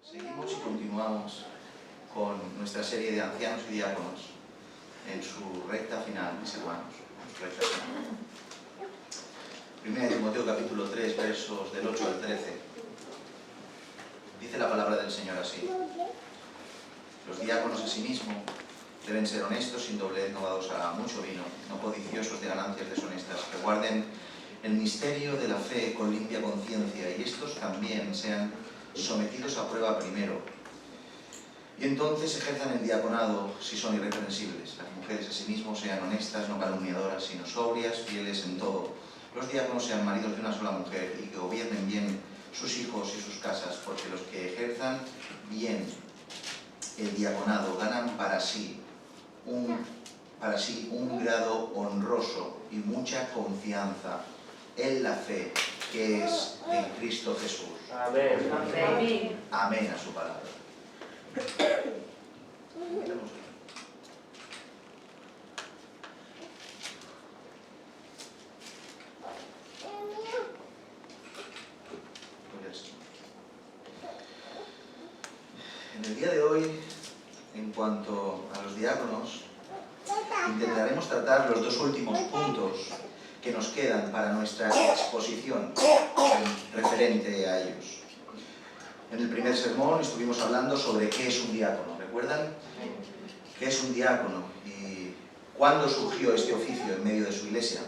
Seguimos y continuamos con nuestra serie de ancianos y diáconos en su recta final, mis hermanos. Primera de Timoteo capítulo 3, versos del 8 al 13. Dice la palabra del Señor así: los diáconos asimismo deben ser honestos, sin doblez, no dados a mucho vino, no codiciosos de ganancias deshonestas, que guarden el misterio de la fe con limpia conciencia, y estos también sean sometidos a prueba primero, y entonces ejerzan el diaconado si son irreprensibles. Las mujeres asimismo sean honestas, no calumniadoras, sino sobrias, fieles en todo. Los diáconos sean maridos de una sola mujer y que gobiernen bien sus hijos y sus casas, porque los que ejerzan bien el diaconado ganan para sí un grado honroso y mucha confianza en la fe que es en Cristo Jesús. Amén. Amén. Amén a su palabra. En el día de hoy, en cuanto a los diáconos, intentaremos tratar los dos últimos puntos que nos quedan para nuestra exposición referente a ellos. En el primer sermón estuvimos hablando sobre qué es un diácono, ¿recuerdan? ¿Qué es un diácono y cuándo surgió este oficio en medio de su iglesia?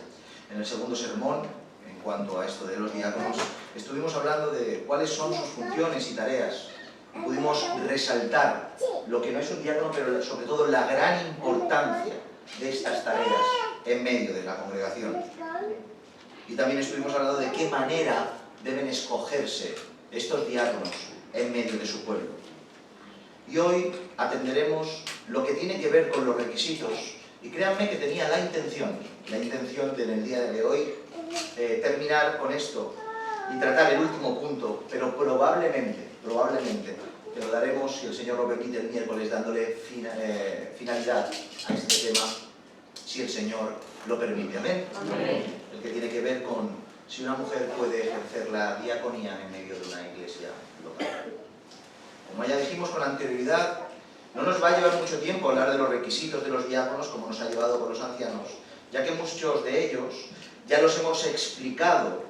En el segundo sermón, en cuanto a esto de los diáconos, estuvimos hablando de cuáles son sus funciones y tareas. Y pudimos resaltar lo que no es un diácono, pero sobre todo la gran importancia de estas tareas en medio de la congregación. Y también estuvimos hablando de qué manera deben escogerse estos diáconos en medio de su pueblo. Y hoy atenderemos lo que tiene que ver con los requisitos, y créanme que tenía la intención de en el día de hoy terminar con esto y tratar el último punto, pero probablemente, que lo daremos, si el Señor lo permite, el miércoles, dándole finalidad a este tema, si el Señor lo permite. Amén. Amén. El que tiene que ver con si una mujer puede ejercer la diaconía en medio de una iglesia local. Como ya dijimos con anterioridad, no nos va a llevar mucho tiempo hablar de los requisitos de los diáconos como nos ha llevado con los ancianos, ya que muchos de ellos ya los hemos explicado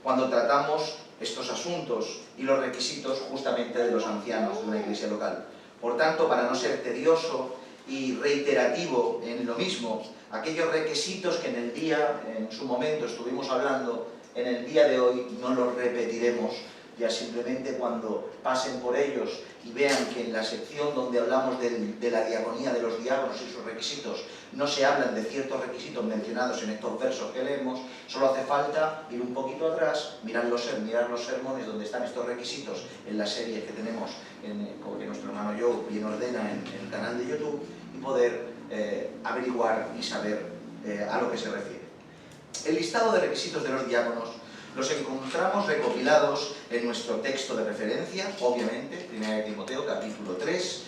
cuando tratamos estos asuntos y los requisitos justamente de los ancianos de una iglesia local. Por tanto, para no ser tedioso y reiterativo en lo mismo, aquellos requisitos que en su momento estuvimos hablando, en el día de hoy no los repetiremos, ya simplemente cuando pasen por ellos y vean que en la sección donde hablamos de la diaconía de los diáconos y sus requisitos no se hablan de ciertos requisitos mencionados en estos versos que leemos, solo hace falta ir un poquito atrás, mirar los sermones donde están estos requisitos en la serie que tenemos, que nuestro hermano Joe bien ordena en el canal de YouTube, y poder averiguar y saber a lo que se refiere. El listado de requisitos de los diáconos los encontramos recopilados en nuestro texto de referencia, obviamente, 1 de Timoteo, capítulo 3,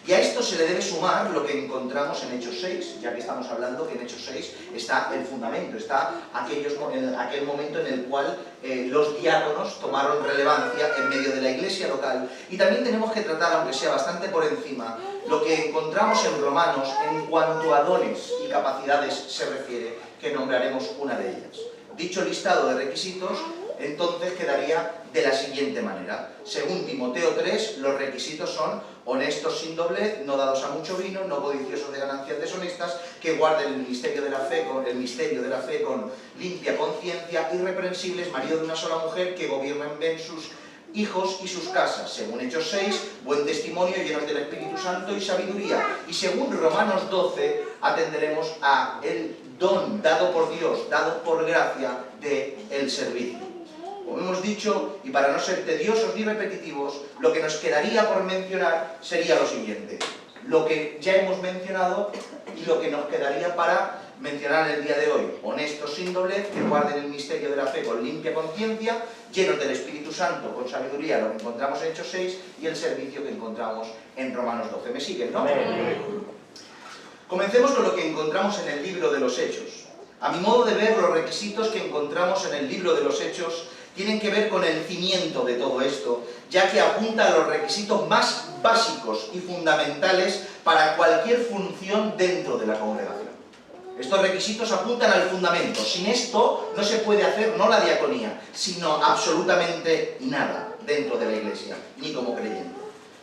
y a esto se le debe sumar lo que encontramos en Hechos 6, ya que estamos hablando que en Hechos 6 está el fundamento, está aquel momento en el cual los diáconos tomaron relevancia en medio de la iglesia local. Y también tenemos que tratar, aunque sea bastante por encima, lo que encontramos en Romanos en cuanto a dones y capacidades se refiere, que nombraremos una de ellas. Dicho listado de requisitos, entonces quedaría de la siguiente manera. Según Timoteo 3, los requisitos son honestos sin doblez, no dados a mucho vino, no codiciosos de ganancias deshonestas, que guarden el misterio de la fe con limpia conciencia, irreprensibles, marido de una sola mujer, que gobiernen bien sus hijos y sus casas. Según Hechos 6, buen testimonio, llenos del Espíritu Santo y sabiduría. Y según Romanos 12, atenderemos a el don dado por Dios, dado por gracia del servicio. Como hemos dicho, y para no ser tediosos ni repetitivos, lo que nos quedaría por mencionar sería lo siguiente: lo que ya hemos mencionado y lo que nos quedaría para mencionar el día de hoy: honestos sin doblez, que guarden el misterio de la fe con limpia conciencia, llenos del Espíritu Santo con sabiduría, lo que encontramos en Hechos 6, y el servicio que encontramos en Romanos 12. ¿Me siguen, no? Amén. Comencemos con lo que encontramos en el libro de los Hechos. A mi modo de ver, los requisitos que encontramos en el libro de los Hechos tienen que ver con el cimiento de todo esto, ya que apunta a los requisitos más básicos y fundamentales para cualquier función dentro de la congregación. Estos requisitos apuntan al fundamento. Sin esto no se puede hacer no la diaconía, sino absolutamente nada dentro de la Iglesia, ni como creyente.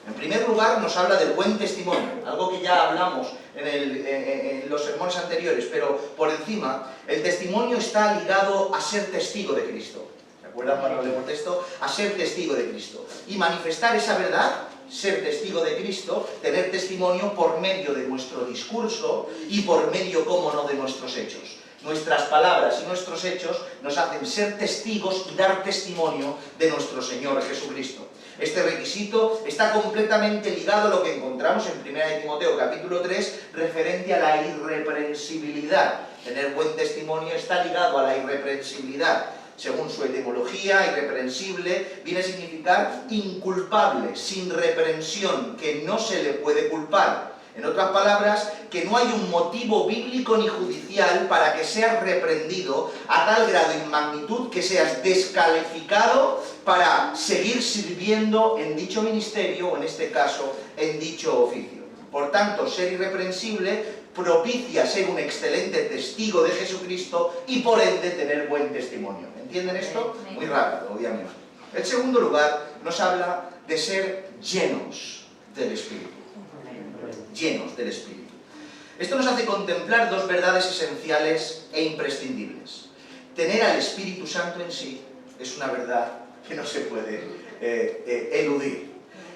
En primer lugar, nos habla del buen testimonio, algo que ya hablamos en los sermones anteriores, pero por encima, el testimonio está ligado a ser testigo de Cristo. ¿Se acuerdan cuando leemos esto? A ser testigo de Cristo. Y manifestar esa verdad, ser testigo de Cristo, tener testimonio por medio de nuestro discurso y por medio, cómo no, de nuestros hechos. Nuestras palabras y nuestros hechos nos hacen ser testigos y dar testimonio de nuestro Señor Jesucristo. Este requisito está completamente ligado a lo que encontramos en 1 Timoteo capítulo 3, referente a la irreprensibilidad. Tener buen testimonio está ligado a la irreprensibilidad. Según su etimología, irreprensible viene a significar inculpable, sin reprensión, que no se le puede culpar. En otras palabras, que no hay un motivo bíblico ni judicial para que seas reprendido a tal grado y magnitud que seas descalificado para seguir sirviendo en dicho ministerio, o en este caso, en dicho oficio. Por tanto, ser irreprensible propicia ser un excelente testigo de Jesucristo y por ende tener buen testimonio. ¿Entienden esto? Muy rápido, obviamente. En segundo lugar, nos habla de ser llenos del Espíritu. Llenos del Espíritu. Esto nos hace contemplar dos verdades esenciales e imprescindibles. Tener al Espíritu Santo en sí es una verdad que no se puede eludir.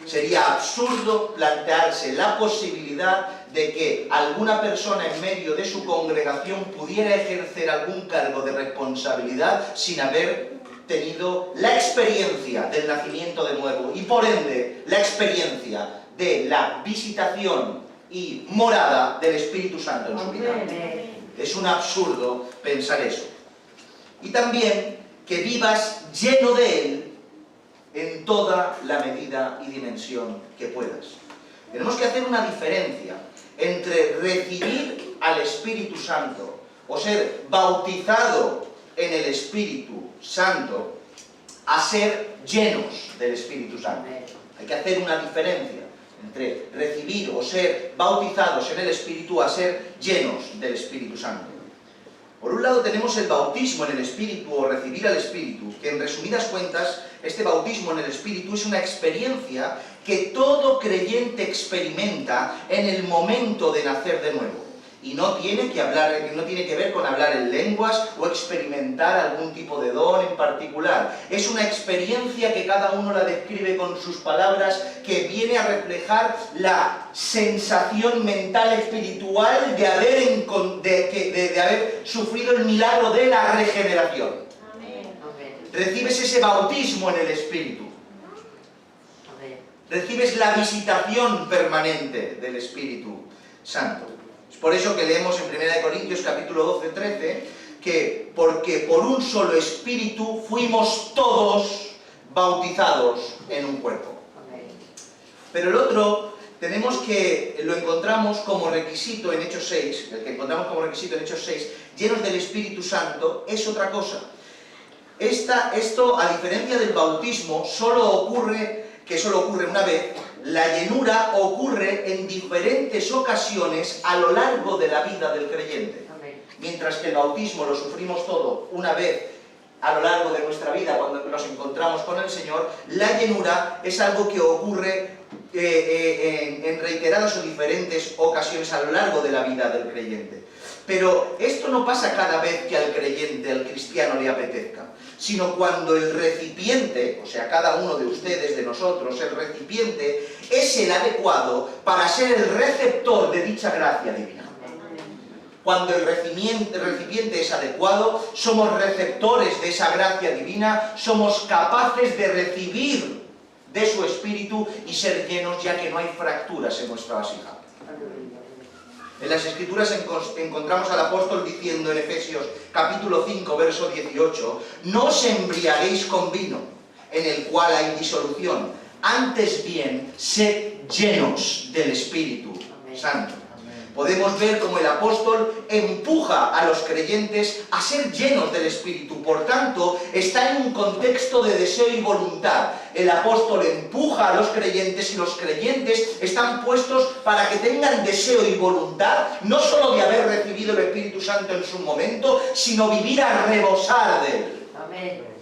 Sería absurdo plantearse la posibilidad de que alguna persona en medio de su congregación pudiera ejercer algún cargo de responsabilidad sin haber tenido la experiencia del nacimiento de nuevo y por ende la experiencia de la visitación y morada del Espíritu Santo en su vida. Es un absurdo pensar eso. Y también que vivas lleno de Él en toda la medida y dimensión que puedas. Tenemos que hacer una diferencia entre recibir al Espíritu Santo o ser bautizado en el Espíritu Santo a ser llenos del Espíritu Santo. Hay que hacer una diferencia entre recibir o ser bautizados en el Espíritu a ser llenos del Espíritu Santo. Por un lado tenemos el bautismo en el Espíritu o recibir al Espíritu, que en resumidas cuentas, este bautismo en el Espíritu es una experiencia que todo creyente experimenta en el momento de nacer de nuevo. Y no tiene que ver con hablar en lenguas o experimentar algún tipo de don en particular. Es una experiencia que cada uno la describe con sus palabras, que viene a reflejar la sensación mental espiritual de haber sufrido el milagro de la regeneración. Amén. Recibes ese bautismo en el Espíritu. Amén. Recibes la visitación permanente del Espíritu Santo. Es por eso que leemos en 1 Corintios capítulo 12-13 que porque por un solo Espíritu fuimos todos bautizados en un cuerpo. Pero el otro lo encontramos como requisito en Hechos 6, el que encontramos como requisito en Hechos 6, llenos del Espíritu Santo, es otra cosa. Esto, a diferencia del bautismo, solo ocurre una vez. La llenura ocurre en diferentes ocasiones a lo largo de la vida del creyente. Mientras que el bautismo lo sufrimos todo una vez a lo largo de nuestra vida cuando nos encontramos con el Señor, la llenura es algo que ocurre en reiteradas o diferentes ocasiones a lo largo de la vida del creyente. Pero esto no pasa cada vez que al creyente, al cristiano le apetezca, sino cuando el recipiente, o sea, cada uno de ustedes, de nosotros, el recipiente, es el adecuado para ser el receptor de dicha gracia divina. Cuando el recipiente es adecuado, somos receptores de esa gracia divina, somos capaces de recibir de su Espíritu y ser llenos, ya que no hay fracturas en nuestra vasija. En las Escrituras encontramos al apóstol diciendo en Efesios capítulo 5, verso 18, no os embriaguéis con vino, en el cual hay disolución, antes bien, sed llenos del Espíritu Santo. podemos ver cómo el apóstol empuja a los creyentes a ser llenos del Espíritu. Por tanto, está en un contexto de deseo y voluntad. El apóstol empuja a los creyentes y los creyentes están puestos para que tengan deseo y voluntad, no solo de haber recibido el Espíritu Santo en su momento, sino vivir a rebosar de él. Amén.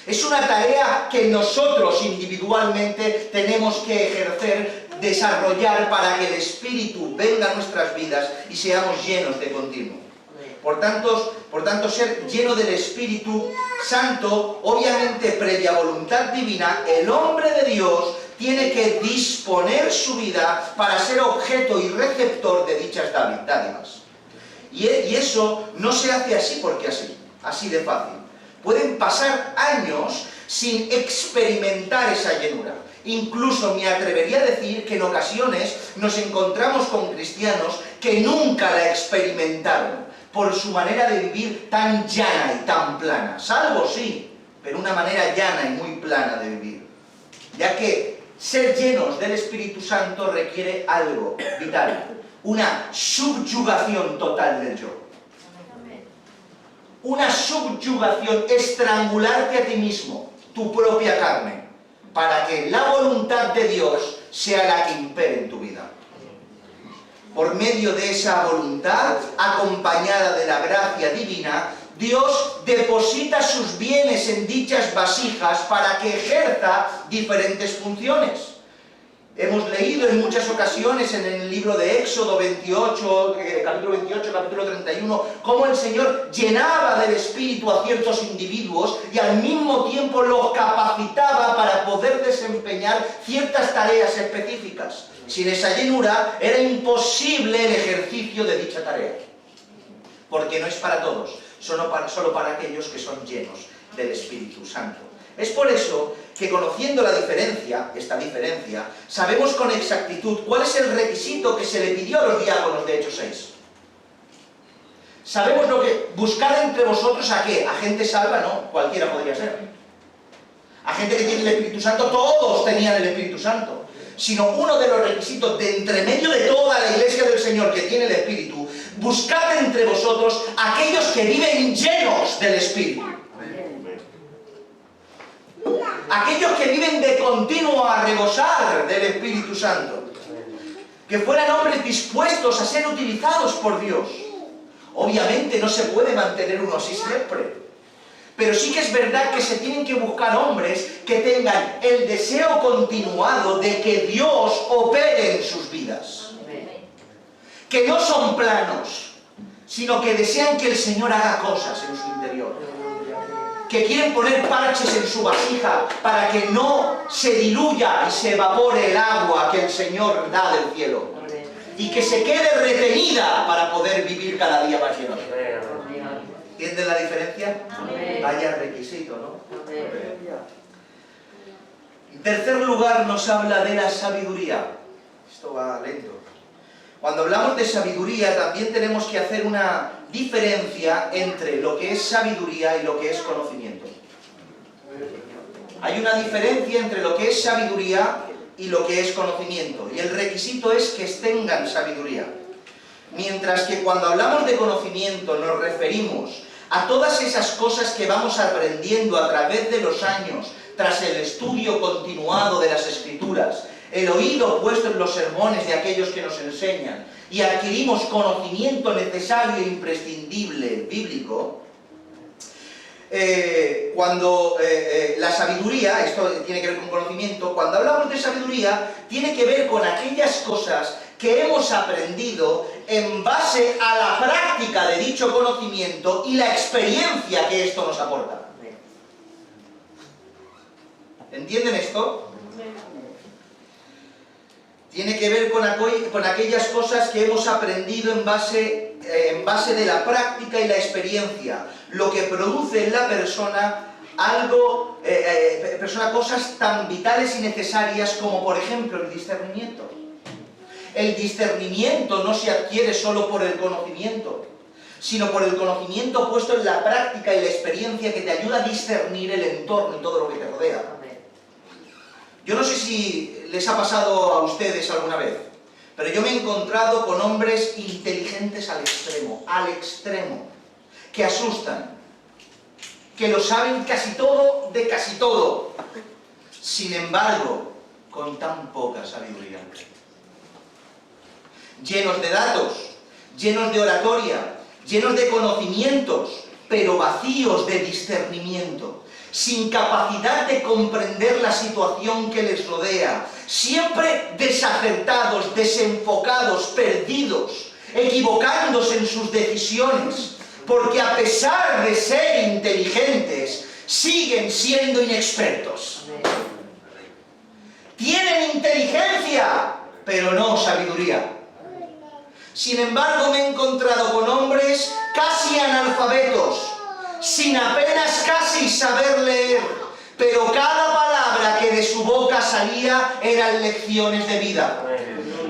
Es una tarea que nosotros individualmente tenemos que ejercer, desarrollar para que el Espíritu venga a nuestras vidas y seamos llenos de continuo. Por tanto, ser lleno del Espíritu Santo, obviamente previa voluntad divina, el hombre de Dios tiene que disponer su vida para ser objeto y receptor de dichas dádivas. Y eso no se hace así porque así de fácil. Pueden pasar años sin experimentar esa llenura. Incluso me atrevería a decir que en ocasiones nos encontramos con cristianos que nunca la experimentaron por su manera de vivir tan llana y tan plana. Salvo sí, pero una manera llana y muy plana de vivir. Ya que ser llenos del Espíritu Santo requiere algo vital, una subyugación total del yo. Una subyugación, estrangularte a ti mismo, tu propia carne, para que la voluntad de Dios sea la que impere en tu vida. Por medio de esa voluntad, acompañada de la gracia divina, Dios deposita sus bienes en dichas vasijas para que ejerza diferentes funciones. Hemos leído en muchas ocasiones en el libro de Éxodo 28, capítulo 28, capítulo 31, cómo el Señor llenaba del Espíritu a ciertos individuos y al mismo tiempo los capacitaba para poder desempeñar ciertas tareas específicas. Sin esa llenura era imposible el ejercicio de dicha tarea, porque no es para todos, solo para aquellos que son llenos del Espíritu Santo. Es por eso que, conociendo esta diferencia, sabemos con exactitud cuál es el requisito que se le pidió a los diáconos de Hechos 6. Sabemos lo que... Buscar entre vosotros ¿a qué? A gente salva, no, cualquiera podría ser. A gente que tiene el Espíritu Santo, todos tenían el Espíritu Santo. Sino uno de los requisitos de entre medio de toda la iglesia del Señor que tiene el Espíritu, buscad entre vosotros aquellos que viven llenos del Espíritu. Aquellos que viven de continuo a rebosar del Espíritu Santo. Que fueran hombres dispuestos a ser utilizados por Dios. Obviamente no se puede mantener uno así siempre. Pero sí que es verdad que se tienen que buscar hombres que tengan el deseo continuado de que Dios opere en sus vidas. Que no son planos, sino que desean que el Señor haga cosas en su interior. Que quieren poner parches en su vasija para que no se diluya y se evapore el agua que el Señor da del cielo. Y que se quede retenida para poder vivir cada día más lleno. ¿Entienden la diferencia? Vaya requisito, ¿no? En tercer lugar nos habla de la sabiduría. Esto va lento. Cuando hablamos de sabiduría también tenemos que hacer una diferencia entre lo que es sabiduría y lo que es conocimiento. Hay una diferencia entre lo que es sabiduría y lo que es conocimiento. Y el requisito es que tengan sabiduría. Mientras que cuando hablamos de conocimiento nos referimos a todas esas cosas que vamos aprendiendo a través de los años, tras el estudio continuado de las Escrituras, el oído puesto en los sermones de aquellos que nos enseñan, y adquirimos conocimiento necesario e imprescindible bíblico, la sabiduría, esto tiene que ver con conocimiento, cuando hablamos de sabiduría, tiene que ver con aquellas cosas que hemos aprendido en base a la práctica de dicho conocimiento y la experiencia que esto nos aporta. ¿Entienden esto? Tiene que ver con aquellas cosas que hemos aprendido en base de la práctica y la experiencia, lo que produce en la persona cosas tan vitales y necesarias como, por ejemplo, el discernimiento. El discernimiento no se adquiere solo por el conocimiento, sino por el conocimiento puesto en la práctica y la experiencia que te ayuda a discernir el entorno y todo lo que te rodea. Yo no sé si les ha pasado a ustedes alguna vez, Pero yo me he encontrado con hombres inteligentes al extremo, que asustan, que lo saben casi todo de casi todo, sin embargo, con tan poca sabiduría. Llenos de datos, llenos de oratoria, llenos de conocimientos, pero vacíos de discernimiento, sin capacidad de comprender la situación que les rodea, siempre desacertados, desenfocados, perdidos, equivocándose en sus decisiones, porque a pesar de ser inteligentes, siguen siendo inexpertos. Tienen inteligencia, pero no sabiduría. Sin embargo, me he encontrado con hombres casi analfabetos, sin apenas casi saber leer, pero cada palabra que de su boca salía eran lecciones de vida,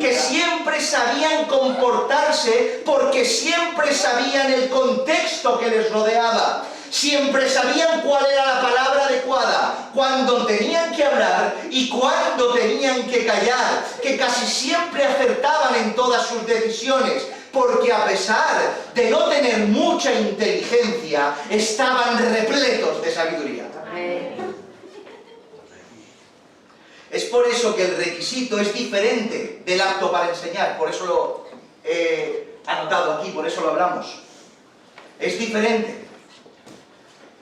que siempre sabían comportarse porque siempre sabían el contexto que les rodeaba, siempre sabían cuál era la palabra adecuada, cuándo tenían que hablar y cuándo tenían que callar, que casi siempre acertaban en todas sus decisiones, porque a pesar de no tener mucha inteligencia, estaban repletos de sabiduría. Es por eso que el requisito es diferente del apto para enseñar, por eso lo he anotado aquí, por eso lo hablamos. Es diferente.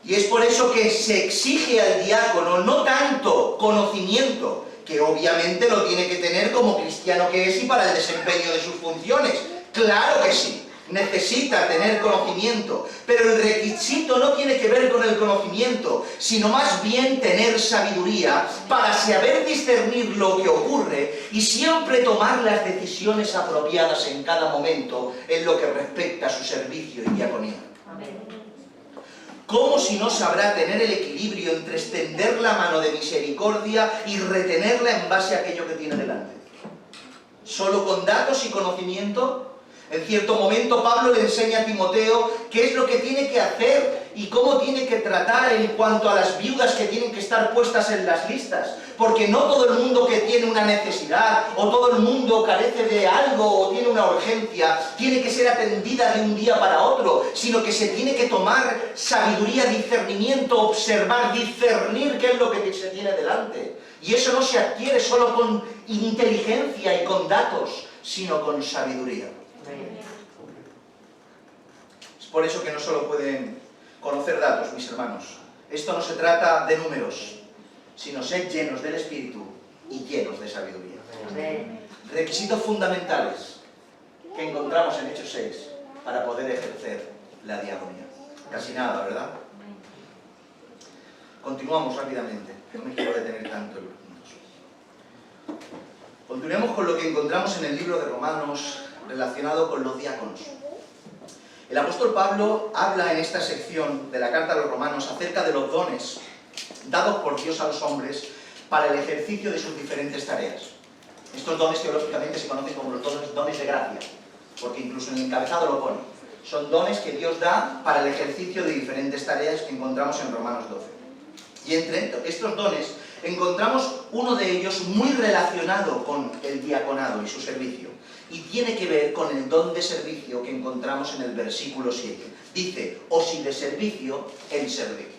Y es por eso que se exige al diácono no tanto conocimiento, que obviamente lo tiene que tener como cristiano que es y para el desempeño de sus funciones. Claro que sí, necesita tener conocimiento, pero el requisito no tiene que ver con el conocimiento, sino más bien tener sabiduría para saber discernir lo que ocurre y siempre tomar las decisiones apropiadas en cada momento en lo que respecta a su servicio y diaconía. Amén. ¿Cómo si no sabrá tener el equilibrio entre extender la mano de misericordia y retenerla en base a aquello que tiene delante? ¿Solo con datos y conocimiento? En cierto momento Pablo le enseña a Timoteo qué es lo que tiene que hacer y cómo tiene que tratar en cuanto a las viudas que tienen que estar puestas en las listas. Porque no todo el mundo que tiene una necesidad, o todo el mundo carece de algo, o tiene una urgencia, tiene que ser atendida de un día para otro, sino que se tiene que tomar sabiduría, discernimiento, observar, discernir qué es lo que se tiene delante. Y eso no se adquiere solo con inteligencia y con datos, sino con sabiduría. Es por eso que no solo pueden conocer datos, mis hermanos. Esto no se trata de números, sino ser llenos del Espíritu y llenos de sabiduría. Requisitos fundamentales que encontramos en Hechos 6 para poder ejercer la diaconía. Casi nada, ¿verdad? Continuamos rápidamente, no me quiero detener tanto en los puntos. Continuemos con lo que encontramos en el libro de Romanos relacionado con los diáconos. El apóstol Pablo habla en esta sección de la carta a los romanos acerca de los dones dados por Dios a los hombres para el ejercicio de sus diferentes tareas. Estos dones teológicamente se conocen como los dones de gracia, porque incluso en el encabezado lo pone. Son dones que Dios da para el ejercicio de diferentes tareas que encontramos en Romanos 12. Y entre estos dones encontramos uno de ellos muy relacionado con el diaconado y su servicio. Y tiene que ver con el don de servicio que encontramos en el versículo 7. Dice, o si de servicio, en servir.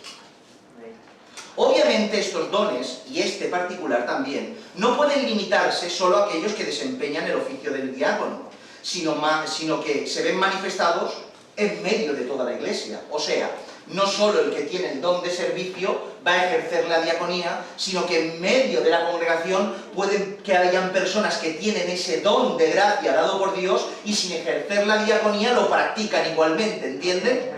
Obviamente estos dones, y este particular también, no pueden limitarse solo a aquellos que desempeñan el oficio del diácono, sino que se ven manifestados en medio de toda la iglesia. O sea, no solo el que tiene el don de servicio va a ejercer la diaconía, sino que en medio de la congregación pueden que hayan personas que tienen ese don de gracia dado por Dios y sin ejercer la diaconía lo practican igualmente, ¿entienden?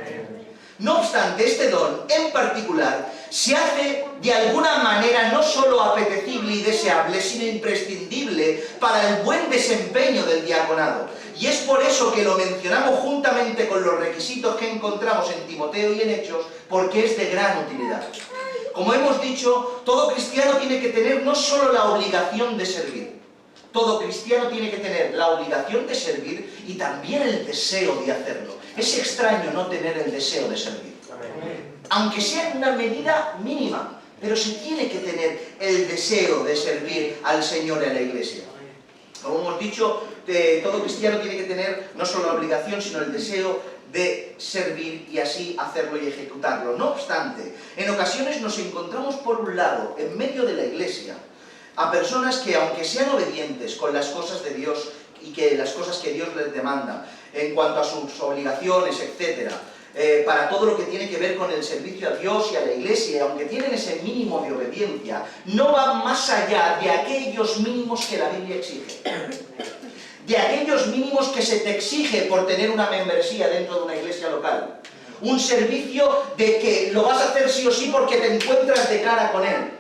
No obstante, este don en particular se hace de alguna manera no solo apetecible y deseable, sino imprescindible para el buen desempeño del diaconado. Y es por eso que lo mencionamos juntamente con los requisitos que encontramos en Timoteo y en Hechos, porque es de gran utilidad. Como hemos dicho, todo cristiano tiene que tener no solo la obligación de servir, todo cristiano tiene que tener la obligación de servir y también el deseo de hacerlo. Es extraño no tener el deseo de servir, aunque sea en una medida mínima, pero se tiene que tener el deseo de servir al Señor y a la Iglesia. Como hemos dicho, todo cristiano tiene que tener no solo la obligación, sino el deseo de servir y así hacerlo y ejecutarlo. No obstante, en ocasiones nos encontramos por un lado, en medio de la iglesia, a personas que, aunque sean obedientes con las cosas de Dios y que las cosas que Dios les demanda, en cuanto a sus obligaciones, etc., para todo lo que tiene que ver con el servicio a Dios y a la iglesia, y aunque tienen ese mínimo de obediencia, no van más allá de aquellos mínimos que la Biblia exige. De aquellos mínimos que se te exige por tener una membresía dentro de una iglesia local. Un servicio de que lo vas a hacer sí o sí porque te encuentras de cara con Él.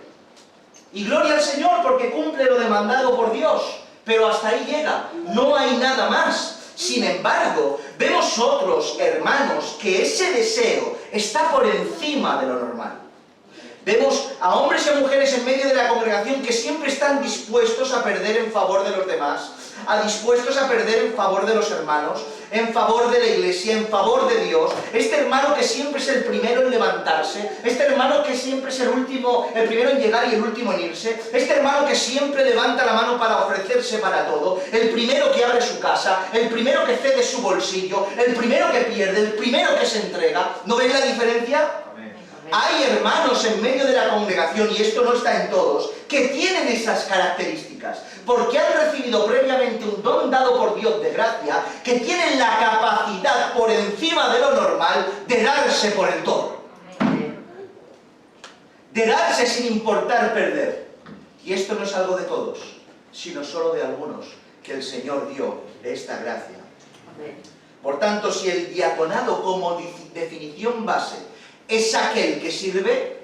Y gloria al Señor porque cumple lo demandado por Dios, pero hasta ahí llega, no hay nada más. Sin embargo, vemos otros hermanos que ese deseo está por encima de lo normal. Vemos a hombres y a mujeres en medio de la congregación que siempre están dispuestos a perder en favor de los demás, dispuestos a perder en favor de los hermanos, en favor de la iglesia, en favor de Dios. Este hermano que siempre es el primero en levantarse, este hermano que siempre es el primero en llegar y el último en irse, este hermano que siempre levanta la mano para ofrecerse para todo, el primero que abre su casa, el primero que cede su bolsillo, el primero que pierde, el primero que se entrega. ¿No ven la diferencia? Hay hermanos en medio de la congregación, y esto no está en todos, que tienen esas características, porque han recibido previamente un don dado por Dios de gracia, que tienen la capacidad por encima de lo normal de darse por el todo. De darse sin importar perder. Y esto no es algo de todos, sino solo de algunos que el Señor dio esta gracia. Por tanto, si el diaconado como definición base es aquel que sirve,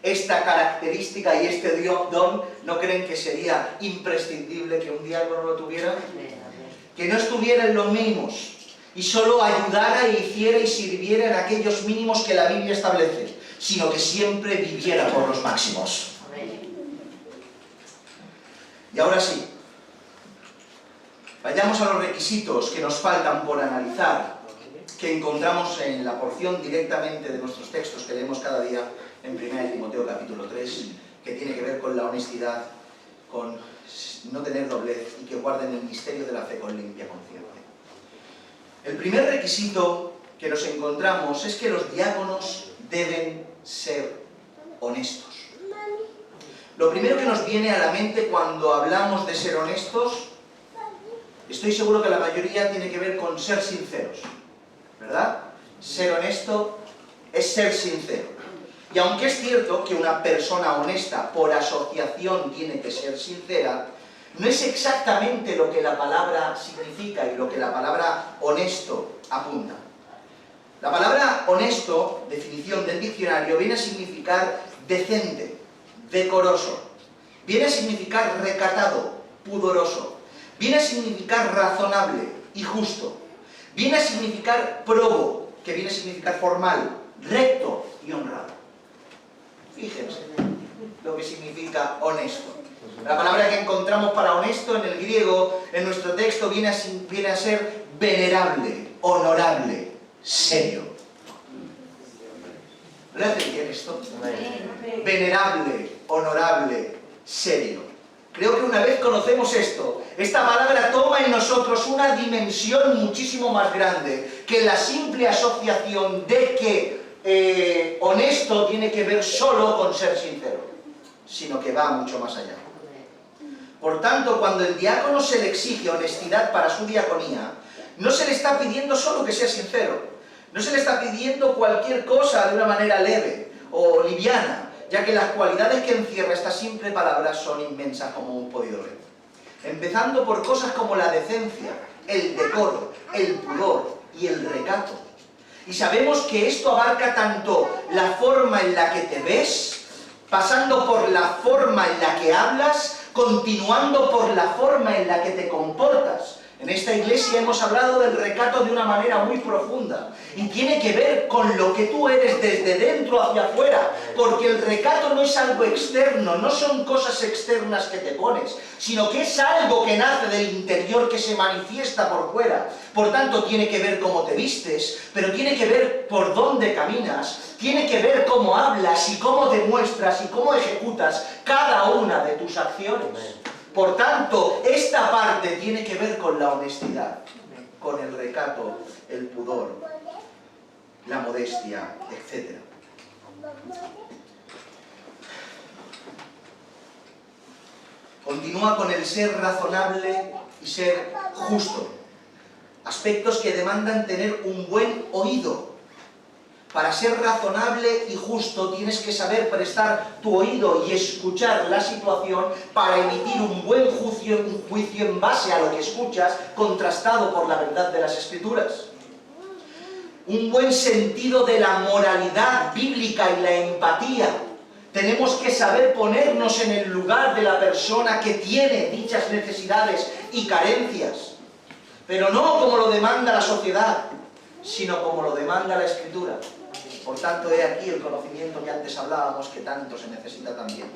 esta característica y este don, ¿no creen que sería imprescindible que un diácono lo tuviera? Que no estuviera en los mínimos y solo ayudara, hiciera y sirviera en aquellos mínimos que la Biblia establece, sino que siempre viviera por los máximos. Y ahora sí, vayamos a los requisitos que nos faltan por analizar, que encontramos en la porción directamente de nuestros textos que leemos cada día en 1 Timoteo capítulo 3, que tiene que ver con la honestidad, con no tener doblez y que guarden el misterio de la fe con limpia conciencia. El primer requisito que nos encontramos es que los diáconos deben ser honestos. Lo primero que nos viene a la mente cuando hablamos de ser honestos, estoy seguro que la mayoría tiene que ver con ser sinceros. ¿Verdad? Ser honesto es ser sincero. Y aunque es cierto que una persona honesta por asociación tiene que ser sincera, no es exactamente lo que la palabra significa y lo que la palabra honesto apunta. La palabra honesto, definición del diccionario, viene a significar decente, decoroso, viene a significar recatado, pudoroso, viene a significar razonable y justo. Viene a significar probo, que viene a significar formal, recto y honrado. Fíjense lo que significa honesto. La palabra que encontramos para honesto en el griego, en nuestro texto, viene a ser venerable, honorable, serio. ¿No le hace bien esto? Venerable, honorable, serio. Creo que una vez conocemos esto, esta palabra toma en nosotros una dimensión muchísimo más grande que la simple asociación de que honesto tiene que ver solo con ser sincero, sino que va mucho más allá. Por tanto, cuando el diácono se le exige honestidad para su diaconía, no se le está pidiendo solo que sea sincero, no se le está pidiendo cualquier cosa de una manera leve o liviana, ya que las cualidades que encierra esta simple palabra son inmensas, como hemos podido ver. Empezando por cosas como la decencia, el decoro, el pudor y el recato. Y sabemos que esto abarca tanto la forma en la que te ves, pasando por la forma en la que hablas, continuando por la forma en la que te comportas. En esta iglesia hemos hablado del recato de una manera muy profunda y tiene que ver con lo que tú eres desde dentro hacia afuera, porque el recato no es algo externo, no son cosas externas que te pones, sino que es algo que nace del interior, que se manifiesta por fuera. Por tanto, tiene que ver cómo te vistes, pero tiene que ver por dónde caminas, tiene que ver cómo hablas y cómo te muestras y cómo ejecutas cada una de tus acciones. Por tanto, esta parte tiene que ver con la honestidad, con el recato, el pudor, la modestia, etc. Continúa con el ser razonable y ser justo. Aspectos que demandan tener un buen oído. Para ser razonable y justo tienes que saber prestar tu oído y escuchar la situación para emitir un buen juicio en base a lo que escuchas, contrastado por la verdad de las Escrituras. Un buen sentido de la moralidad bíblica y la empatía. Tenemos que saber ponernos en el lugar de la persona que tiene dichas necesidades y carencias, pero no como lo demanda la sociedad, sino como lo demanda la Escritura. Por tanto, he aquí el conocimiento que antes hablábamos, que tanto se necesita también.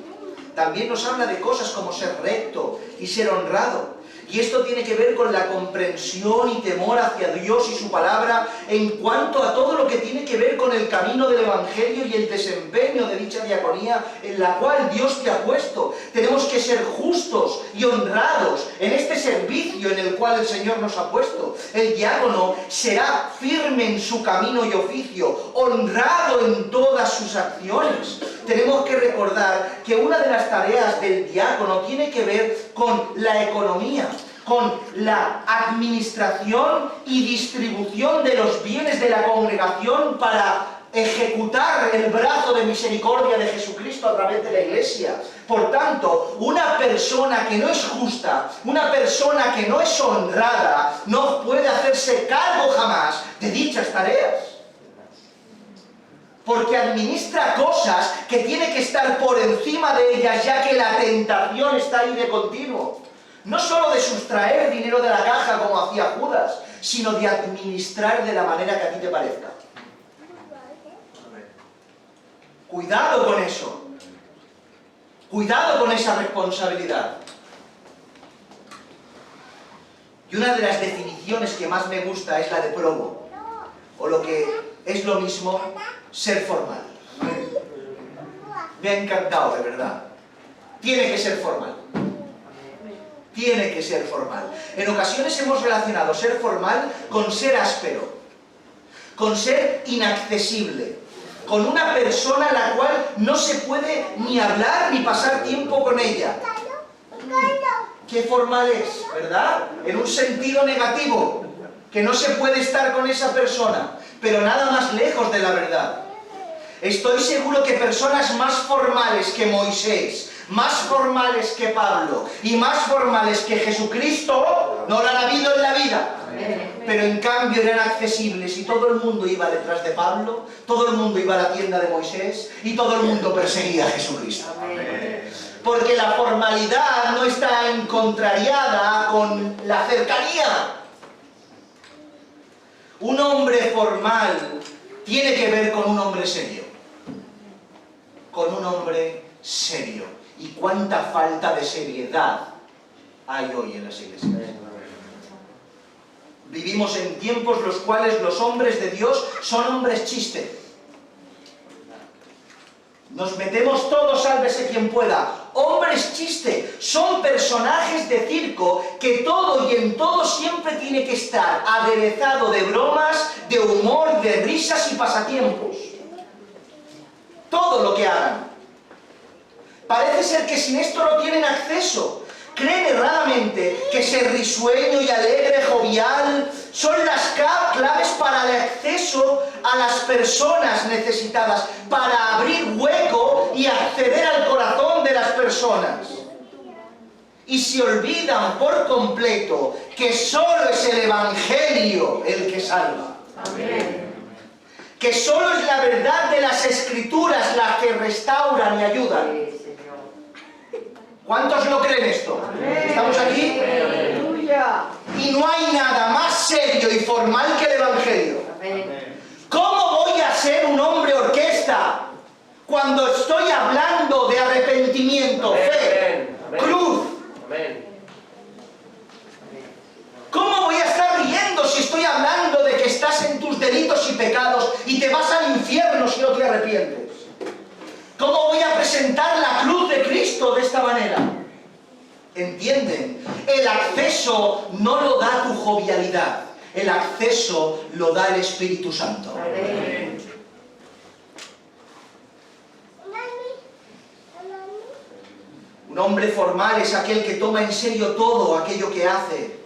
También nos habla de cosas como ser recto y ser honrado. Y esto tiene que ver con la comprensión y temor hacia Dios y su palabra en cuanto a todo lo que tiene que ver con el camino del Evangelio y el desempeño de dicha diaconía en la cual Dios te ha puesto. Tenemos que ser justos y honrados en este servicio en el cual el Señor nos ha puesto. El diácono será firme en su camino y oficio, honrado en todas sus acciones. Tenemos que recordar que una de las tareas del diácono tiene que ver con la economía, con la administración y distribución de los bienes de la congregación para ejecutar el brazo de misericordia de Jesucristo a través de la Iglesia. Por tanto, una persona que no es justa, una persona que no es honrada, no puede hacerse cargo jamás de dichas tareas. Porque administra cosas que tiene que estar por encima de ellas, ya que la tentación está ahí de continuo. No solo de sustraer dinero de la caja como hacía Judas, sino de administrar de la manera que a ti te parezca. Cuidado con eso. Cuidado con esa responsabilidad. Y una de las definiciones que más me gusta es la de probo, o lo que es lo mismo, ser formal. Me ha encantado, de verdad. Tiene que ser formal. Tiene que ser formal. En ocasiones hemos relacionado ser formal con ser áspero, con ser inaccesible, con una persona a la cual no se puede ni hablar ni pasar tiempo con ella. Qué formal es, ¿verdad? En un sentido negativo, que no se puede estar con esa persona, pero nada más lejos de la verdad. Estoy seguro que personas más formales que Moisés, más formales que Pablo y más formales que Jesucristo no lo han habido en la vida. Pero en cambio eran accesibles y todo el mundo iba detrás de Pablo, todo el mundo iba a la tienda de Moisés y todo el mundo perseguía a Jesucristo. Porque la formalidad no está contrariada con la cercanía. Un hombre formal tiene que ver con un hombre serio. Con un hombre serio. ¿Y cuánta falta de seriedad hay hoy en las iglesias? Vivimos en tiempos los cuales los hombres de Dios son hombres chiste. Nos metemos todos, sálvese quien pueda. Hombres chiste, son personajes de circo que todo y en todo siempre tiene que estar aderezado de bromas, de humor, de risas y pasatiempos. Todo lo que hagan. Parece ser que sin esto no tienen acceso. Creen erradamente que ser risueño y alegre, jovial, son las claves para el acceso a las personas necesitadas, para abrir hueco y acceder al corazón de las personas. Y se olvidan por completo que solo es el Evangelio el que salva. Amén. Que solo es la verdad de las Escrituras las que restauran y ayudan. ¿Cuántos lo creen esto? Amén. ¿Estamos aquí? Aleluya. Y no hay nada más serio y formal que el Evangelio. Amén. ¿Cómo voy a ser un hombre orquesta cuando estoy hablando de arrepentimiento, fe, cruz? Amén. ¿Cómo voy a estar riendo si estoy hablando de que estás en tus delitos y pecados y te vas al infierno si no te arrepientes? ¿Cómo voy a presentar la cruz de Cristo de esta manera? ¿Entienden? El acceso no lo da tu jovialidad, el acceso lo da el Espíritu Santo. Amén. Un hombre formal es aquel que toma en serio todo aquello que hace.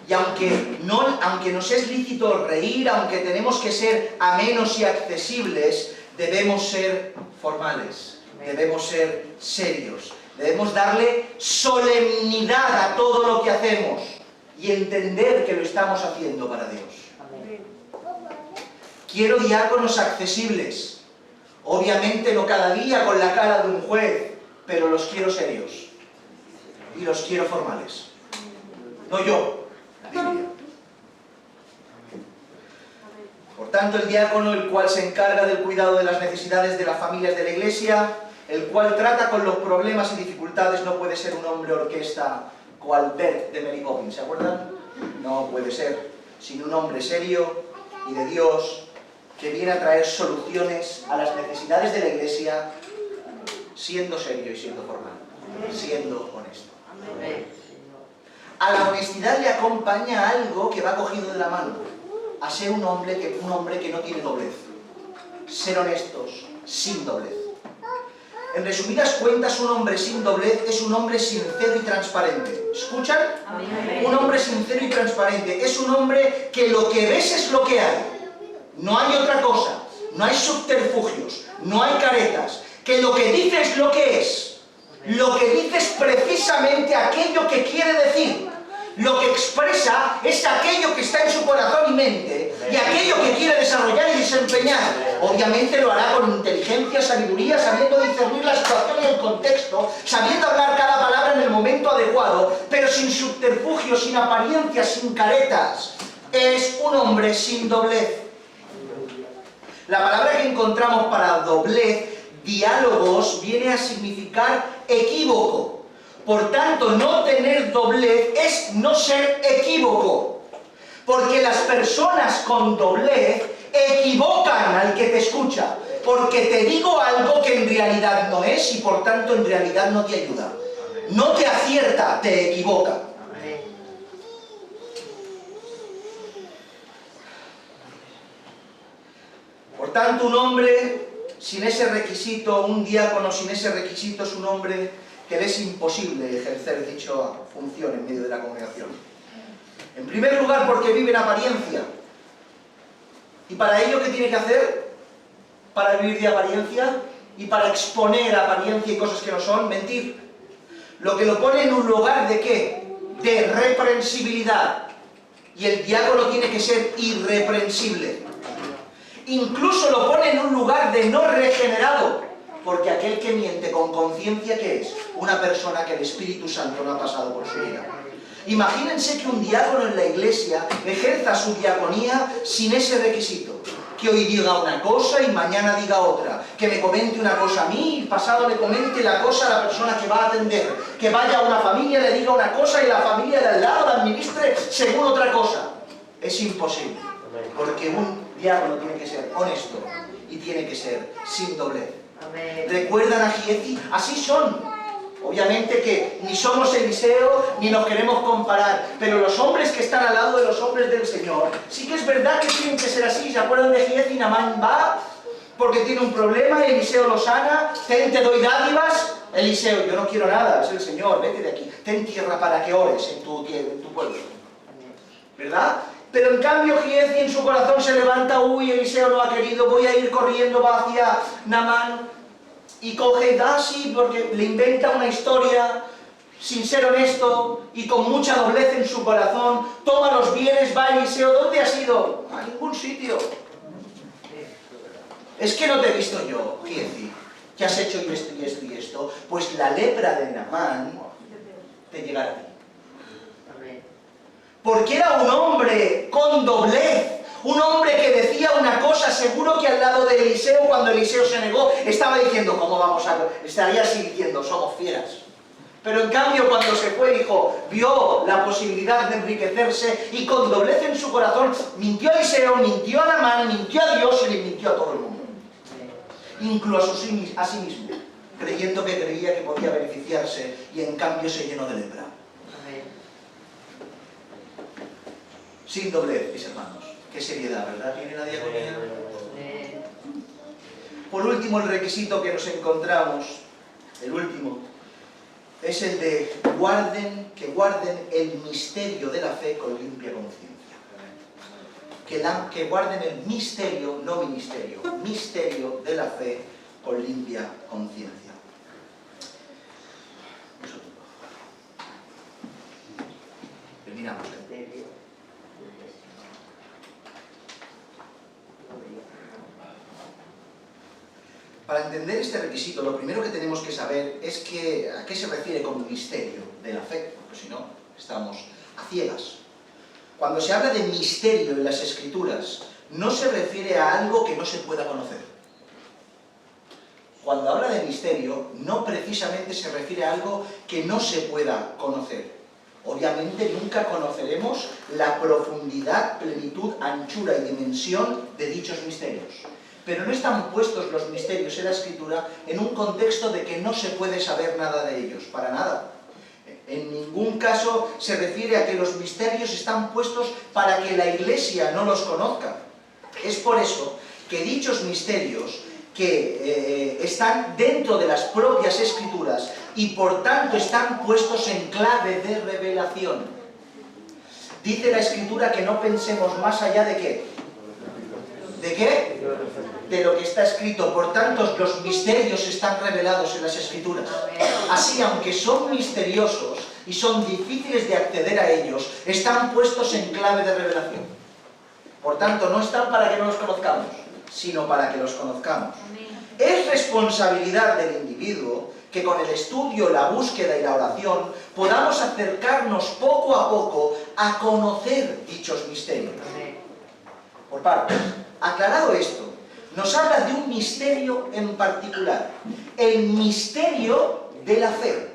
Y aunque nos es lícito reír, aunque tenemos que ser amenos y accesibles, debemos ser formales, debemos ser serios, debemos darle solemnidad a todo lo que hacemos y entender que lo estamos haciendo para Dios. Quiero diáconos accesibles, obviamente no cada día con la cara de un juez, pero los quiero serios y los quiero formales. No yo, la Biblia. Por tanto, el diácono, el cual se encarga del cuidado de las necesidades de las familias de la Iglesia, el cual trata con los problemas y dificultades, no puede ser un hombre orquesta cual Bert de Mary Poppins, ¿se acuerdan? No puede ser, sino un hombre serio y de Dios, que viene a traer soluciones a las necesidades de la Iglesia, siendo serio y siendo formal, siendo honesto. A la honestidad le acompaña algo que va cogido de la mano, a ser un hombre que no tiene doblez. Ser honestos, sin doblez. En resumidas cuentas, un hombre sin doblez es un hombre sincero y transparente. ¿Escuchan? Un hombre sincero y transparente es un hombre que lo que ves es lo que hay. No hay otra cosa, no hay subterfugios, no hay caretas, que lo que dice es lo que es. Lo que dice es precisamente aquello que quiere decir. Lo que expresa es aquello que está en su corazón y mente, y aquello que quiere desarrollar y desempeñar. Obviamente lo hará con inteligencia, sabiduría, sabiendo discernir la situación y el contexto, sabiendo hablar cada palabra en el momento adecuado, pero sin subterfugios, sin apariencias, sin caretas. Es un hombre sin doblez. La palabra que encontramos para doblez, diálogos, viene a significar equívoco. Por tanto, no tener doblez es no ser equívoco. Porque las personas con doblez equivocan al que te escucha. Porque te digo algo que en realidad no es y por tanto en realidad no te ayuda. No te acierta, te equivoca. Por tanto, un hombre sin ese requisito, un diácono sin ese requisito, es un hombre que le es imposible ejercer dicha función en medio de la congregación. En primer lugar, porque vive en apariencia. ¿Y para ello qué tiene que hacer? Para vivir de apariencia y para exponer apariencia y cosas que no son, mentir. Lo que lo pone en un lugar de ¿qué? De reprensibilidad. Y el diácono tiene que ser irreprensible. Incluso lo pone en un lugar de no regenerado, porque aquel que miente con conciencia, ¿qué es? Una persona que el Espíritu Santo no ha pasado por su vida. Imagínense que un diácono en la iglesia ejerza su diaconía sin ese requisito. Que hoy diga una cosa y mañana diga otra. Que me comente una cosa a mí y pasado le comente la cosa a la persona que va a atender. Que vaya a una familia, le diga una cosa y la familia de al lado la administre según otra cosa. Es imposible. Porque un diácono tiene que ser honesto y tiene que ser sin doblez. ¿Recuerdan a Giezi? Así son. Obviamente que ni somos Eliseo ni nos queremos comparar, pero los hombres que están al lado de los hombres del Señor, sí que es verdad que tienen que ser así. ¿Se acuerdan de Giezi? Namán va porque tiene un problema, Eliseo lo sana, te doy dádivas. Eliseo, yo no quiero nada, es el Señor, vete de aquí, ten tierra para que ores en tu pueblo. ¿Verdad? Pero en cambio Giezi en su corazón se levanta, uy, Eliseo no ha querido, voy a ir corriendo, va hacia Namán, y coge así porque le inventa una historia sin ser honesto y con mucha doblez en su corazón, toma los bienes, va Eliseo, ¿dónde has ido? A ningún sitio. Es que no te he visto yo, Giezi, que has hecho y esto y esto y esto, pues la lepra de Namán te llegará a ti. Porque era un hombre con doblez, un hombre que decía una cosa, seguro que al lado de Eliseo, cuando Eliseo se negó, estaba diciendo, ¿cómo vamos a...? Estaría así diciendo, somos fieras. Pero en cambio cuando se fue, vio la posibilidad de enriquecerse y con doblez en su corazón, mintió a Eliseo, mintió a Namán, mintió a Dios y le mintió a todo el mundo. Incluso a sí mismo, creyendo que creía que podía beneficiarse y en cambio se llenó de lepra. sin doblez, mis hermanos. Qué seriedad, ¿verdad? ¿Tiene la diaconía? Por último, el requisito que nos encontramos, el último, es el de que guarden el misterio de la fe con limpia conciencia. Que guarden el misterio, no ministerio, misterio de la fe con limpia conciencia. Terminamos. Para entender este requisito, lo primero que tenemos que saber es a qué se refiere con misterio de la fe, porque si no, estamos a ciegas. Cuando se habla de misterio en las Escrituras, no se refiere a algo que no se pueda conocer. Cuando habla de misterio, no precisamente se refiere a algo que no se pueda conocer. Obviamente nunca conoceremos la profundidad, plenitud, anchura y dimensión de dichos misterios. Pero no están puestos los misterios en la Escritura en un contexto de que no se puede saber nada de ellos, para nada. En ningún caso se refiere a que los misterios están puestos para que la Iglesia no los conozca. Es por eso que dichos misterios que están dentro de las propias Escrituras y por tanto están puestos en clave de revelación. Dice la Escritura que no pensemos más allá de ¿qué? ¿De qué? De lo que está escrito. Por tanto, los misterios están revelados en las Escrituras. Así, aunque son misteriosos y son difíciles de acceder a ellos, están puestos en clave de revelación. Por tanto, no están para que no los conozcamos, sino para que los conozcamos. Es responsabilidad del individuo que con el estudio, la búsqueda y la oración podamos acercarnos poco a poco a conocer dichos misterios. Por partes. Aclarado esto, nos habla de un misterio en particular, el misterio de la fe.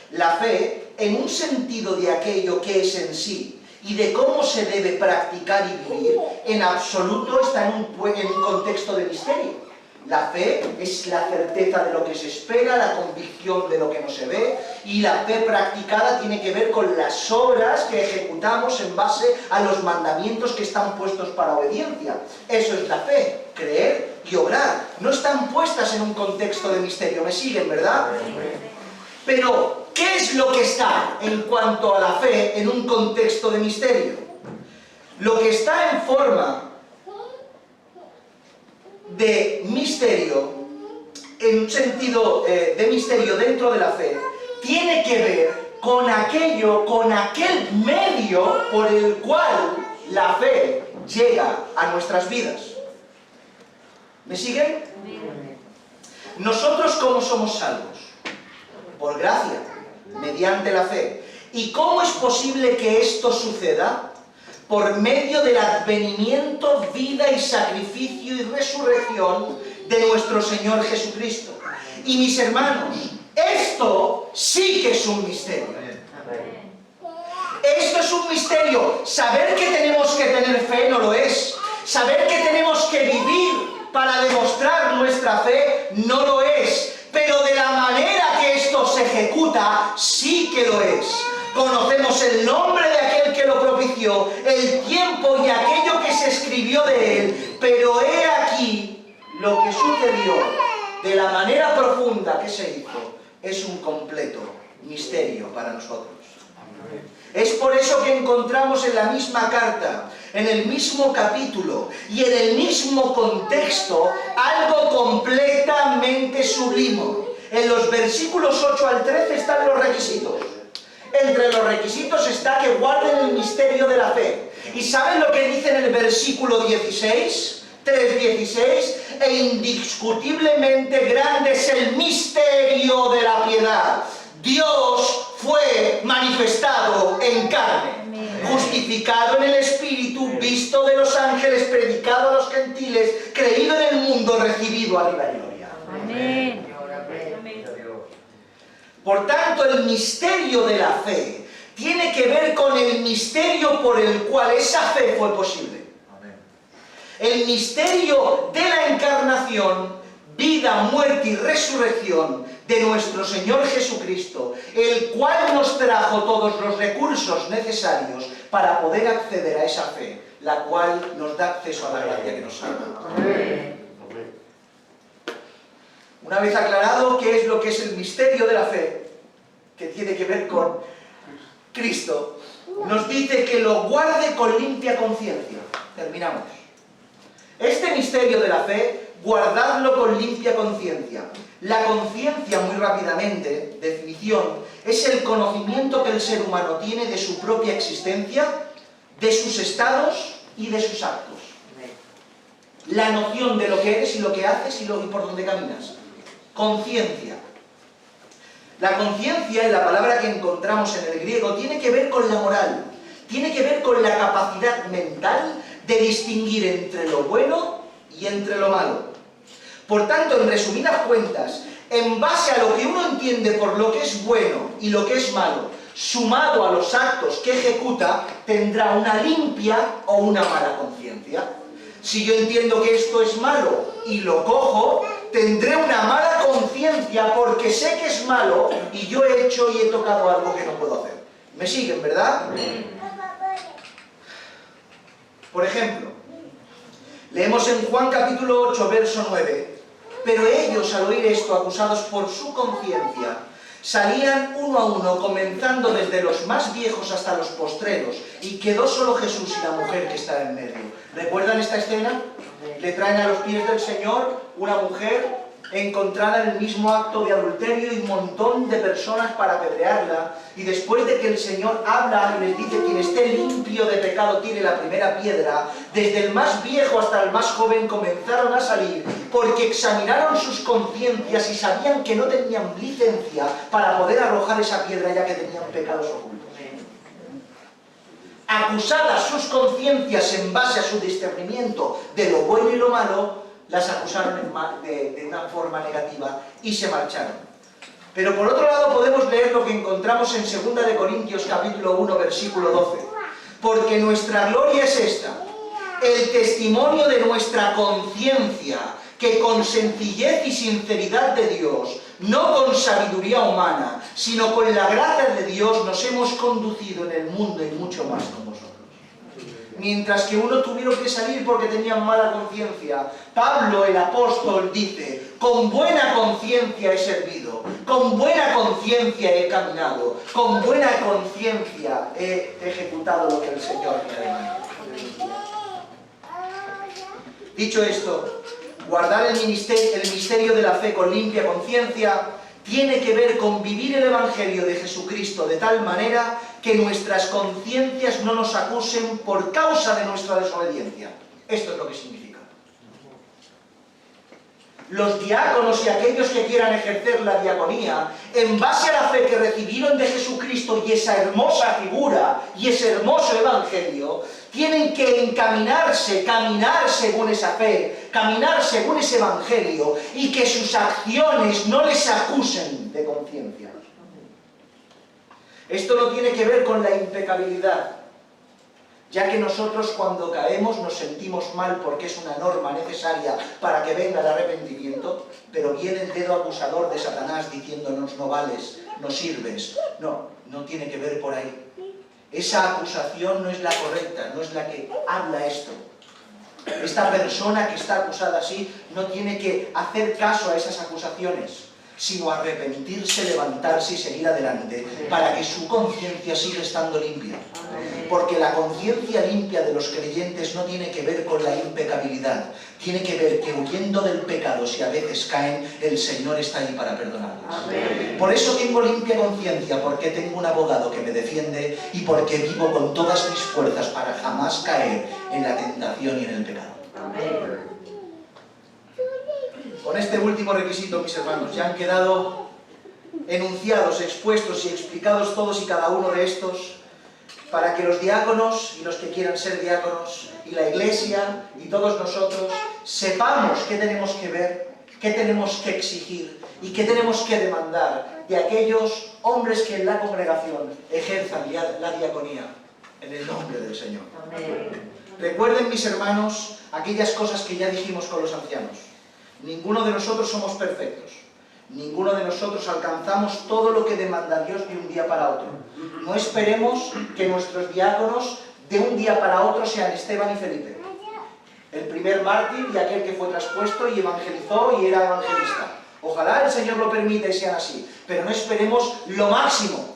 La fe, en un sentido de aquello que es en sí y de cómo se debe practicar y vivir, en absoluto está en un contexto de misterio. La fe es la certeza de lo que se espera, la convicción de lo que no se ve, y la fe practicada tiene que ver con las obras que ejecutamos en base a los mandamientos que están puestos para obediencia. Eso es la fe, creer y obrar. No están puestas en un contexto de misterio. ¿Me siguen, verdad? Pero, ¿qué es lo que está en cuanto a la fe en un contexto de misterio? Lo que está en forma de misterio, en un sentido de misterio dentro de la fe, tiene que ver con aquel medio por el cual la fe llega a nuestras vidas. ¿Me siguen? Nosotros, ¿cómo somos salvos? Por gracia, mediante la fe. ¿Y cómo es posible que esto suceda? Por medio del advenimiento, vida y sacrificio y resurrección de nuestro Señor Jesucristo. Y mis hermanos, esto sí que es un misterio. Esto es un misterio. Saber que tenemos que tener fe no lo es. Saber que tenemos que vivir para demostrar nuestra fe no lo es. Pero de la manera que esto se ejecuta, sí que lo es. Conocemos el nombre de aquel que lo propició, el tiempo y aquello que se escribió de él, pero he aquí lo que sucedió de la manera profunda que se hizo, es un completo misterio para nosotros. Es por eso que encontramos en la misma carta, en el mismo capítulo y en el mismo contexto, algo completamente sublime. En los versículos 8 al 13 están los requisitos. Entre los requisitos está que guarden el misterio de la fe. ¿Y saben lo que dice en el versículo 16? 3:16, e indiscutiblemente grande es el misterio de la piedad. Dios fue manifestado en carne, justificado en el Espíritu, visto de los ángeles, predicado a los gentiles, creído en el mundo, recibido a la gloria. Amén. Por tanto, el misterio de la fe tiene que ver con el misterio por el cual esa fe fue posible. El misterio de la encarnación, vida, muerte y resurrección de nuestro Señor Jesucristo, el cual nos trajo todos los recursos necesarios para poder acceder a esa fe, la cual nos da acceso a la gracia que nos salva. Una vez aclarado qué es lo que es el misterio de la fe, que tiene que ver con Cristo, nos dice que lo guarde con limpia conciencia. Terminamos. Este misterio de la fe, guardadlo con limpia conciencia. La conciencia, muy rápidamente, definición, es el conocimiento que el ser humano tiene de su propia existencia, de sus estados y de sus actos. La noción de lo que eres y lo que haces y por dónde caminas. Conciencia. La conciencia, en la palabra que encontramos en el griego, tiene que ver con la moral, tiene que ver con la capacidad mental de distinguir entre lo bueno y entre lo malo. Por tanto, en resumidas cuentas, en base a lo que uno entiende por lo que es bueno y lo que es malo, sumado a los actos que ejecuta, tendrá una limpia o una mala conciencia. Si yo entiendo que esto es malo y lo cojo, tendré una mala conciencia porque sé que es malo y yo he hecho y he tocado algo que no puedo hacer. ¿Me siguen, verdad? Por ejemplo, leemos en Juan capítulo 8, verso 9. Pero ellos, al oír esto, acusados por su conciencia, salían uno a uno, comenzando desde los más viejos hasta los postreros, y quedó solo Jesús y la mujer que estaba en medio. ¿Recuerdan esta escena? Le traen a los pies del Señor una mujer encontrada en el mismo acto de adulterio y un montón de personas para apedrearla, y después de que el Señor habla y les dice: quien esté limpio de pecado tire la primera piedra, desde el más viejo hasta el más joven comenzaron a salir, porque examinaron sus conciencias y sabían que no tenían licencia para poder arrojar esa piedra, ya que tenían pecados ocultos. Acusadas sus conciencias en base a su discernimiento de lo bueno y lo malo, las acusaron de una forma negativa y se marcharon. Pero por otro lado podemos leer lo que encontramos en 2 de Corintios capítulo 1 versículo 12. Porque nuestra gloria es esta, el testimonio de nuestra conciencia, que con sencillez y sinceridad de Dios, no con sabiduría humana, sino con la gracia de Dios, nos hemos conducido en el mundo y mucho más con vosotros. Mientras que uno tuvieron que salir porque tenían mala conciencia, Pablo el apóstol dice: con buena conciencia he servido, con buena conciencia he caminado, con buena conciencia he ejecutado lo que el Señor me ha demandado. Dicho esto, guardar el misterio de la fe con limpia conciencia tiene que ver con vivir el Evangelio de Jesucristo de tal manera que nuestras conciencias no nos acusen por causa de nuestra desobediencia. Esto es lo que significa. Los diáconos y aquellos que quieran ejercer la diaconía, en base a la fe que recibieron de Jesucristo y esa hermosa figura y ese hermoso Evangelio, tienen que encaminarse, caminar según esa fe, caminar según ese Evangelio, y que sus acciones no les acusen de conciencia. Esto no tiene que ver con la impecabilidad, ya que nosotros cuando caemos nos sentimos mal porque es una norma necesaria para que venga el arrepentimiento, pero viene el dedo acusador de Satanás diciéndonos: no vales, no sirves. No, no tiene que ver por ahí. Esa acusación no es la correcta, no es la que habla esto. Esta persona que está acusada así no tiene que hacer caso a esas acusaciones, sino arrepentirse, levantarse y seguir adelante, para que su conciencia siga estando limpia. Porque la conciencia limpia de los creyentes no tiene que ver con la impecabilidad, tiene que ver que huyendo del pecado, si a veces caen, el Señor está ahí para perdonarlos. Por eso tengo limpia conciencia, porque tengo un abogado que me defiende y porque vivo con todas mis fuerzas para jamás caer en la tentación y en el pecado. Con este último requisito, mis hermanos, ya han quedado enunciados, expuestos y explicados todos y cada uno de estos, para que los diáconos y los que quieran ser diáconos, y la Iglesia y todos nosotros, sepamos qué tenemos que ver, qué tenemos que exigir y qué tenemos que demandar de aquellos hombres que en la congregación ejerzan la diaconía en el nombre del Señor. Recuerden, mis hermanos, aquellas cosas que ya dijimos con los ancianos. Ninguno de nosotros somos perfectos. Ninguno de nosotros alcanzamos todo lo que demanda Dios de un día para otro. No esperemos que nuestros diáconos de un día para otro sean Esteban y Felipe, el primer mártir y aquel que fue traspuesto y evangelizó y era evangelista. Ojalá el Señor lo permita y sean así, pero no esperemos lo máximo,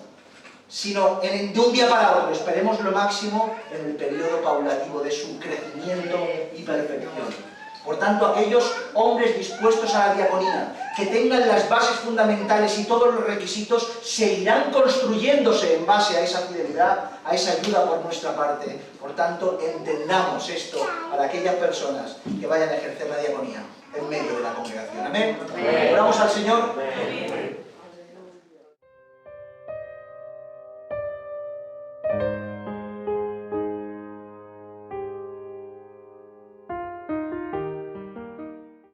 sino de un día para otro. Esperemos lo máximo en el periodo paulativo de su crecimiento y perfección. Por tanto, aquellos hombres dispuestos a la diaconía, que tengan las bases fundamentales y todos los requisitos, seguirán construyéndose en base a esa fidelidad, a esa ayuda por nuestra parte. Por tanto, entendamos esto para aquellas personas que vayan a ejercer la diaconía en medio de la congregación. Amén. Oramos al Señor.